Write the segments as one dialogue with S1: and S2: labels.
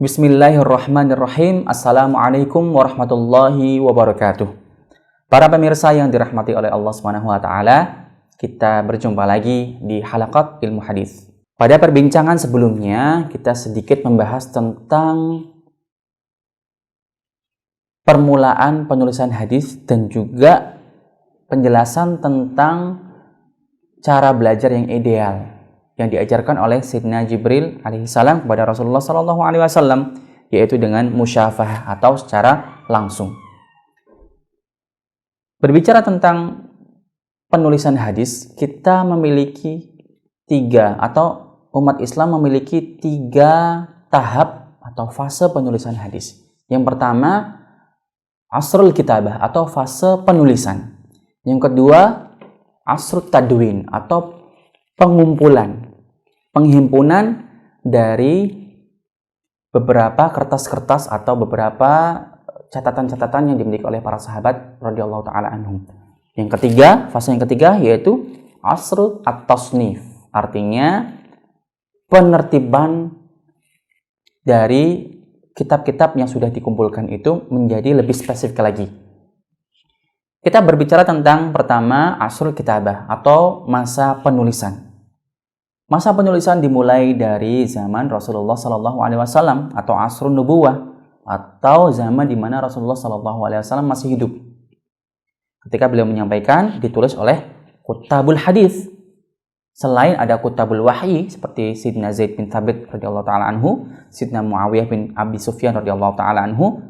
S1: Bismillahirrahmanirrahim. Assalamualaikum warahmatullahi wabarakatuh. Para pemirsa yang dirahmati oleh Allah Subhanahu wa taala, kita berjumpa lagi di Halaqat Ilmu Hadis. Pada perbincangan sebelumnya, kita sedikit membahas tentang permulaan penulisan hadis dan juga penjelasan tentang cara belajar yang ideal yang diajarkan oleh Sayyidina Jibril alaihissalam kepada Rasulullah sallallahu alaihi wasallam, yaitu dengan musyafahah atau secara langsung. Berbicara tentang penulisan hadis, kita memiliki umat Islam memiliki tiga tahap atau fase penulisan hadis. Yang pertama, asrul kitabah atau fase penulisan. Yang kedua, asrul tadwin atau penghimpunan dari beberapa kertas-kertas atau beberapa catatan-catatan yang dimiliki oleh para sahabat radhiyallahu taala anhum. Yang ketiga, fase yang ketiga yaitu asrul at-tasnif, artinya penertiban dari kitab-kitab yang sudah dikumpulkan itu menjadi lebih spesifik lagi. Kita berbicara tentang pertama asrul kitabah atau masa penulisan. Masa penulisan dimulai dari zaman Rasulullah Sallallahu Alaihi Wasallam atau asrun nubuwah atau zaman di mana Rasulullah Sallallahu Alaihi Wasallam masih hidup. Ketika beliau menyampaikan, ditulis oleh kutabul hadis. Selain ada kutabul wahyi seperti Sayyidina Zaid bin Thabit radhiyallahu taala anhu, Sayyidina Muawiyah bin Abi Sufyan radhiyallahu taala anhu,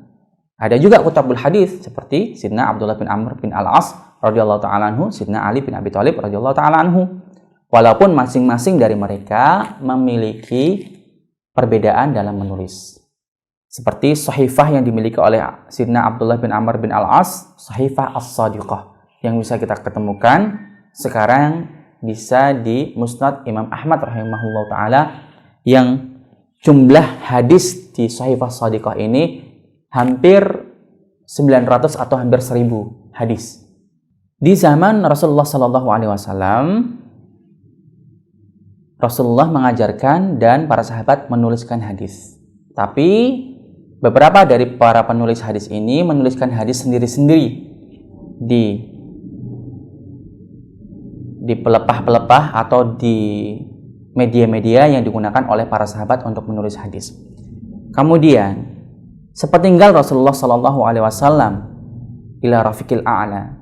S1: ada juga kutabul hadis seperti Sayyidina Abdullah bin Amr bin Al-As radhiyallahu taala anhu, Sayyidina Ali bin Abi Thalib radhiyallahu taala anhu. Walaupun masing-masing dari mereka memiliki perbedaan dalam menulis. Seperti sahifah yang dimiliki oleh Sayyidina Abdullah bin Amr bin Al-As, sahifah as-sadiqah, yang bisa kita ketemukan sekarang bisa di Musnad Imam Ahmad rahimahullah ta'ala, yang jumlah hadis di sahifah as-sadiqah ini hampir 900 atau hampir 1000 hadis. Di zaman Rasulullah Sallallahu Alaihi Wasallam, Rasulullah mengajarkan dan para sahabat menuliskan hadis. Tapi beberapa dari para penulis hadis ini menuliskan hadis sendiri-sendiri di pelepah-pelepah atau di media-media yang digunakan oleh para sahabat untuk menulis hadis. Kemudian, sepeninggal Rasulullah Sallallahu Alaihi Wasallam ila rafiqil a'la,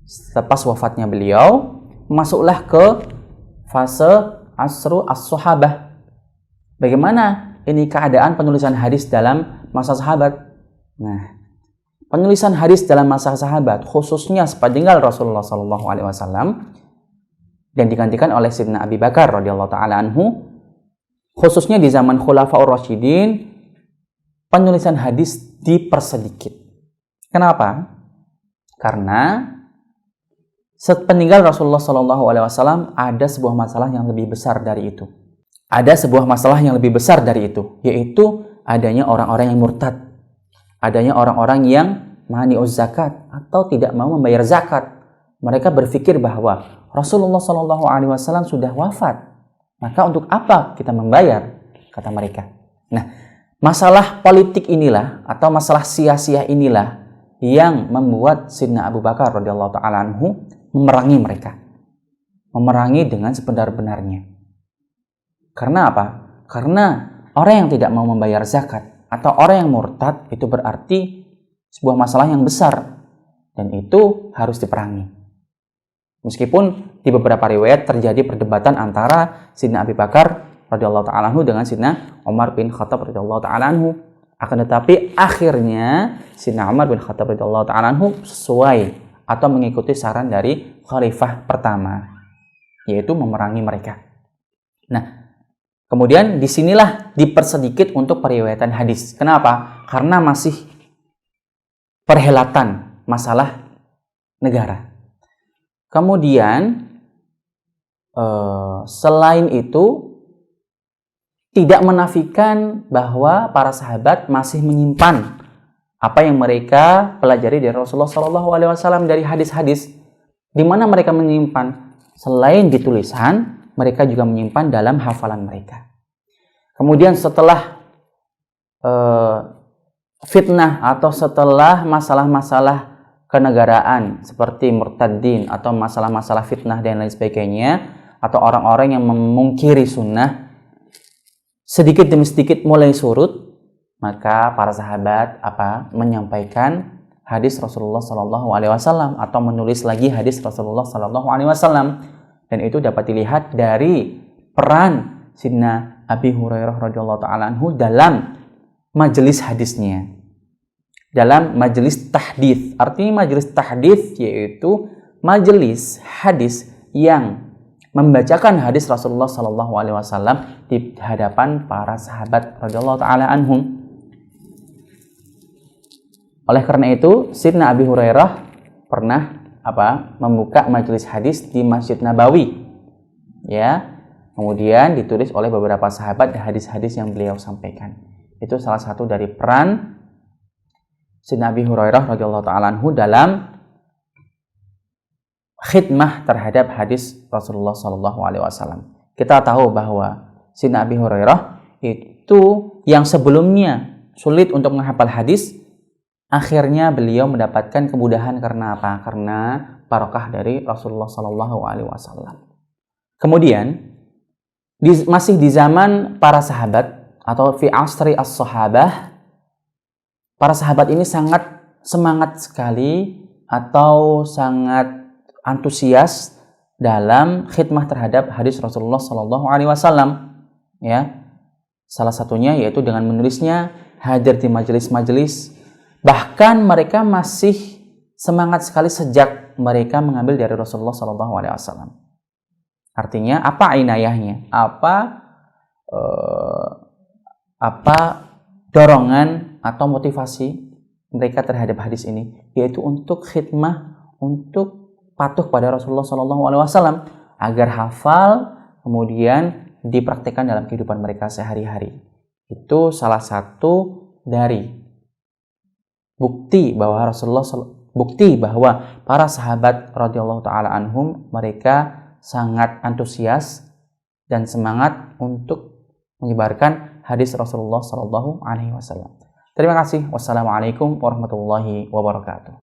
S1: selepas wafatnya beliau, masuklah ke fase asru as-sahabah. Bagaimana ini keadaan penulisan hadis dalam masa sahabat? Nah, penulisan hadis dalam masa sahabat, khususnya sepeninggal Rasulullah Sallallahu Alaihi Wasallam dan digantikan oleh Sayyidina Abi Bakar radhiyallahu taala anhu, khususnya di zaman Khulafaur Rasyidin, penulisan hadis dipersedikit. Kenapa? Karena sepeninggal Rasulullah Shallallahu Alaihi Wasallam ada sebuah masalah yang lebih besar dari itu. Ada sebuah masalah yang lebih besar dari itu, yaitu adanya orang-orang yang murtad, adanya orang-orang yang mani'uz zakat atau tidak mau membayar zakat. Mereka berpikir bahwa Rasulullah Shallallahu Alaihi Wasallam sudah wafat, maka untuk apa kita membayar? Kata mereka. Nah, masalah politik inilah atau masalah sia-sia inilah yang membuat Sayyidina Abu Bakar radhiyallahu taala anhu memerangi mereka. Memerangi dengan sebenar-benarnya. Karena apa? Karena orang yang tidak mau membayar zakat atau orang yang murtad itu berarti sebuah masalah yang besar dan itu harus diperangi. Meskipun di beberapa riwayat terjadi perdebatan antara Sayyidina Abu Bakar radhiyallahu taala anhu dengan Sayyidina Umar bin Khattab radhiyallahu taala anhu, akan tetapi akhirnya Sayyidina Umar bin Khattab radhiyallahu taala anhu sesuai atau mengikuti saran dari khalifah pertama, yaitu memerangi mereka. Nah, kemudian disinilah dipersedikit untuk periwayatan hadis. Kenapa? Karena masih perhelatan masalah negara. Kemudian selain itu tidak menafikan bahwa para sahabat masih menyimpan apa yang mereka pelajari dari Rasulullah Shallallahu Alaihi Wasallam dari hadis-hadis, di mana mereka menyimpan selain di tulisan, mereka juga menyimpan dalam hafalan mereka. Kemudian setelah fitnah atau setelah masalah-masalah kenegaraan seperti murtadin atau masalah-masalah fitnah dan lain sebagainya, atau orang-orang yang memungkiri sunnah sedikit demi sedikit mulai surut, maka para sahabat menyampaikan hadis Rasulullah Shallallahu Alaihi Wasallam atau menulis lagi hadis Rasulullah Shallallahu Alaihi Wasallam. Dan itu dapat dilihat dari peran Sayyidina Abi Hurairah radhiyallahu taala anhu dalam majelis hadisnya, dalam majelis tahdits. Artinya majelis tahdits yaitu majelis hadis yang membacakan hadis Rasulullah Shallallahu Alaihi Wasallam di hadapan para sahabat radhiyallahu taala anhum. Oleh karena itu, Sayyidina Abi Hurairah pernah membuka majelis hadis di Masjid Nabawi, ya. Kemudian ditulis oleh beberapa sahabat hadis-hadis yang beliau sampaikan. Itu salah satu dari peran Sayyidina Abi Hurairah radhiyallahu taala anhu dalam khidmah terhadap hadis Rasulullah Shallallahu Alaihi Wasallam. Kita tahu bahwa Sayyidina Abi Hurairah itu yang sebelumnya sulit untuk menghafal hadis, akhirnya beliau mendapatkan kemudahan karena apa? Karena barokah dari Rasulullah Shallallahu Alaihi Wasallam. Kemudian masih di zaman para sahabat atau fi asri as-sahabah, para sahabat ini sangat semangat sekali atau sangat antusias dalam khidmah terhadap hadis Rasulullah Shallallahu Alaihi Wasallam. Ya, salah satunya yaitu dengan menulisnya, hadir di majelis-majelis. Bahkan mereka masih semangat sekali sejak mereka mengambil dari Rasulullah Shallallahu Alaihi Wasallam. Artinya apa inayahnya? Apa dorongan atau motivasi mereka terhadap hadis ini? Yaitu untuk khidmah, untuk patuh pada Rasulullah Shallallahu Alaihi Wasallam agar hafal, kemudian dipraktikkan dalam kehidupan mereka sehari-hari. Itu salah satu dari bukti bahwa para sahabat radhiyallahu taala anhum mereka sangat antusias dan semangat untuk menyebarkan hadis Rasulullah Shallallahu Alaihi Wasallam. Terima kasih. Wassalamualaikum warahmatullahi wabarakatuh.